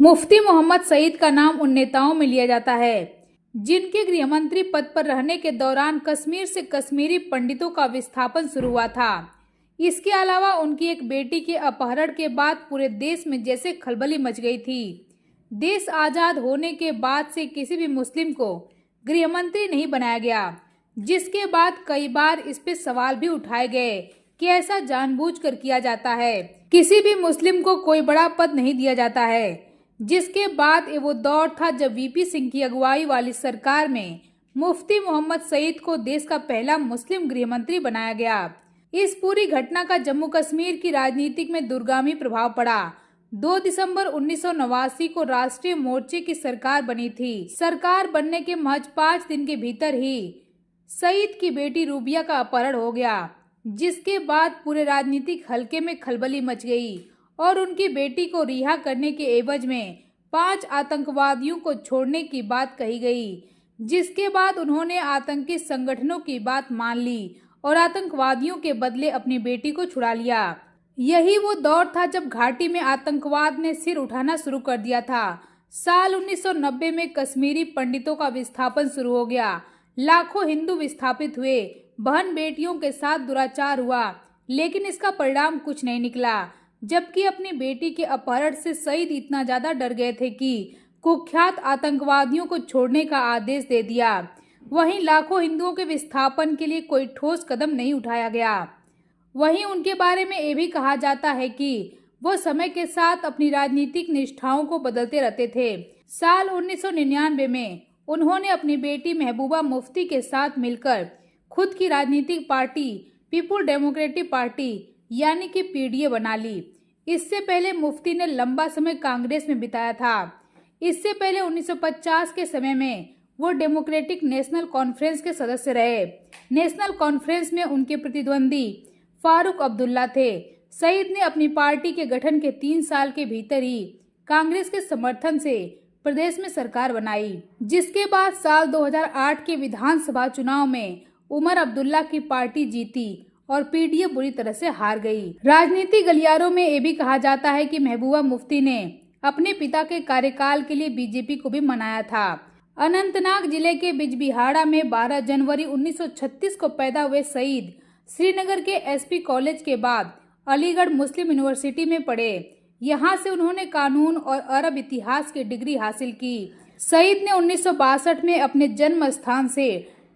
मुफ्ती मोहम्मद सईद का नाम उन नेताओं में लिया जाता है जिनके गृहमंत्री पद पर रहने के दौरान कश्मीर से कश्मीरी पंडितों का विस्थापन शुरू हुआ था। इसके अलावा उनकी एक बेटी के अपहरण के बाद पूरे देश में जैसे खलबली मच गई थी। देश आजाद होने के बाद से किसी भी मुस्लिम को गृहमंत्री नहीं बनाया गया, जिसके बाद कई बार इस पे सवाल भी उठाए गए कि ऐसा जानबूझकर किया जाता है। किसी भी मुस्लिम को कोई बड़ा पद नहीं दिया जाता है। जिसके बाद ये वो दौर था जब वीपी सिंह की अगुवाई वाली सरकार में मुफ्ती मोहम्मद सईद को देश का पहला मुस्लिम गृहमंत्री बनाया गया। इस पूरी घटना का जम्मू कश्मीर की राजनीति में दूरगामी प्रभाव पड़ा। 2 दिसंबर 1989 को राष्ट्रीय मोर्चे की सरकार बनी थी। सरकार बनने के महज 5 दिन के भीतर ही सईद की बेटी रूबिया का अपहरण हो गया, जिसके बाद पूरे राजनीतिक हलके में खलबली मच गई और उनकी बेटी को रिहा करने के एवज में 5 आतंकवादियों को छोड़ने की बात कही गई। जिसके बाद उन्होंने आतंकी संगठनों की बात मान ली और आतंकवादियों के बदले अपनी बेटी को छुड़ा लिया। यही वो दौर था जब घाटी में आतंकवाद ने सिर उठाना शुरू कर दिया था। साल 1990 में कश्मीरी पंडितों का विस्थापन शुरू हो गया। लाखों हिंदू विस्थापित हुए, बहन बेटियों के साथ दुराचार हुआ, लेकिन इसका परिणाम कुछ नहीं निकला। जबकि अपनी बेटी के अपहरण से सईद इतना ज्यादा डर गए थे कि कुख्यात आतंकवादियों को छोड़ने का आदेश दे दिया। वहीं लाखों हिंदुओं के विस्थापन के लिए कोई ठोस कदम नहीं उठाया गया। वहीं उनके बारे में ये भी कहा जाता है कि वो समय के साथ अपनी राजनीतिक निष्ठाओं को बदलते रहते थे। साल 1999 में उन्होंने अपनी बेटी महबूबा मुफ्ती के साथ मिलकर खुद की राजनीतिक पार्टी पीपुल डेमोक्रेटिक पार्टी यानी कि पीडीए बना ली। इससे पहले मुफ्ती ने लंबा समय कांग्रेस में बिताया था। इससे पहले 1950 के समय में वो डेमोक्रेटिक नेशनल कॉन्फ्रेंस के सदस्य रहे। नेशनल कॉन्फ्रेंस में उनके प्रतिद्वंदी फारूक अब्दुल्ला थे। सईद ने अपनी पार्टी के गठन के 3 साल के भीतर ही कांग्रेस के समर्थन से प्रदेश में सरकार बनाई, जिसके बाद साल 2008 के विधानसभा चुनाव में उमर अब्दुल्ला की पार्टी जीती और पीडीए बुरी तरह से हार गई। राजनीति गलियारों में ये भी कहा जाता है कि महबूबा मुफ्ती ने अपने पिता के कार्यकाल के लिए बीजेपी को भी मनाया था। अनंतनाग जिले के बिजबिहाड़ा में 12 जनवरी 1936 को पैदा हुए सईद श्रीनगर के एसपी कॉलेज के बाद अलीगढ़ मुस्लिम यूनिवर्सिटी में पढ़े। यहाँ से उन्होंने कानून और अरब इतिहास की डिग्री हासिल की। सईद ने 1962 में अपने जन्म स्थान से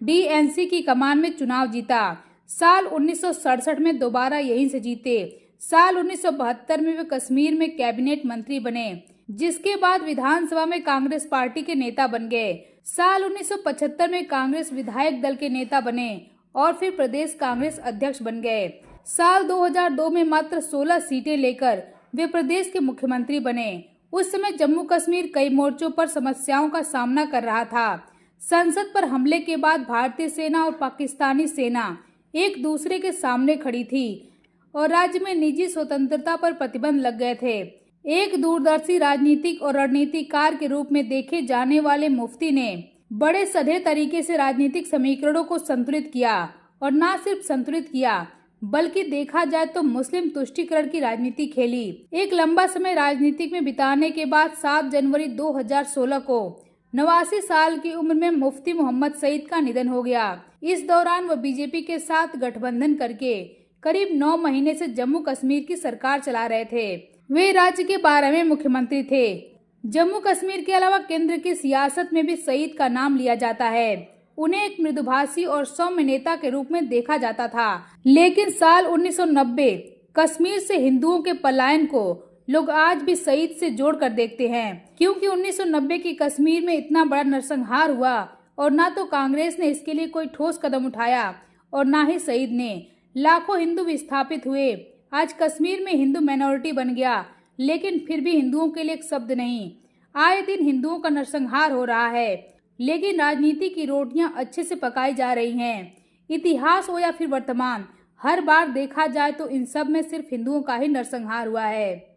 डीएनसी की कमान में चुनाव जीता। साल 1967 में दोबारा यहीं से जीते। साल 1972 में वे कश्मीर में कैबिनेट मंत्री बने, जिसके बाद विधानसभा में कांग्रेस पार्टी के नेता बन गए। साल 1975 में कांग्रेस विधायक दल के नेता बने और फिर प्रदेश कांग्रेस अध्यक्ष बन गए। साल 2002 में मात्र 16 सीटें लेकर वे प्रदेश के मुख्यमंत्री बने। उस समय जम्मू कश्मीर कई मोर्चों पर समस्याओं का सामना कर रहा था। संसद पर हमले के बाद भारतीय सेना और पाकिस्तानी सेना एक दूसरे के सामने खड़ी थी और राज्य में निजी स्वतंत्रता पर प्रतिबंध लग गए थे। एक दूरदर्शी राजनीतिक और रणनीतिकार के रूप में देखे जाने वाले मुफ्ती ने बड़े सधे तरीके से राजनीतिक समीकरणों को संतुलित किया और न सिर्फ संतुलित किया बल्कि देखा जाए तो मुस्लिम तुष्टीकरण की राजनीति खेली। एक लंबा समय राजनीति में बिताने के बाद 7 जनवरी 2016 को 89 साल की उम्र में मुफ्ती मोहम्मद सईद का निधन हो गया। इस दौरान वह बीजेपी के साथ गठबंधन करके करीब 9 महीने से जम्मू कश्मीर की सरकार चला रहे थे। वे राज्य के 12वें मुख्यमंत्री थे। जम्मू कश्मीर के अलावा केंद्र की सियासत में भी सईद का नाम लिया जाता है। उन्हें एक मृदुभाषी और सौम्य नेता के रूप में देखा जाता था। लेकिन साल 1990 कश्मीर से हिंदुओं के पलायन को लोग आज भी सईद से जोड़कर देखते हैं, क्योंकि 1990 की कश्मीर में इतना बड़ा नरसंहार हुआ और ना तो कांग्रेस ने इसके लिए कोई ठोस कदम उठाया और ना ही सईद ने। लाखों हिंदू विस्थापित हुए। आज कश्मीर में हिंदू माइनॉरिटी बन गया, लेकिन फिर भी हिंदुओं के लिए एक शब्द नहीं। आए दिन हिंदुओं का नरसंहार हो रहा है, लेकिन राजनीति की रोटियां अच्छे से पकाई जा रही हैं। इतिहास हो या फिर वर्तमान, हर बार देखा जाए तो इन सब में सिर्फ हिंदुओं का ही नरसंहार हुआ है।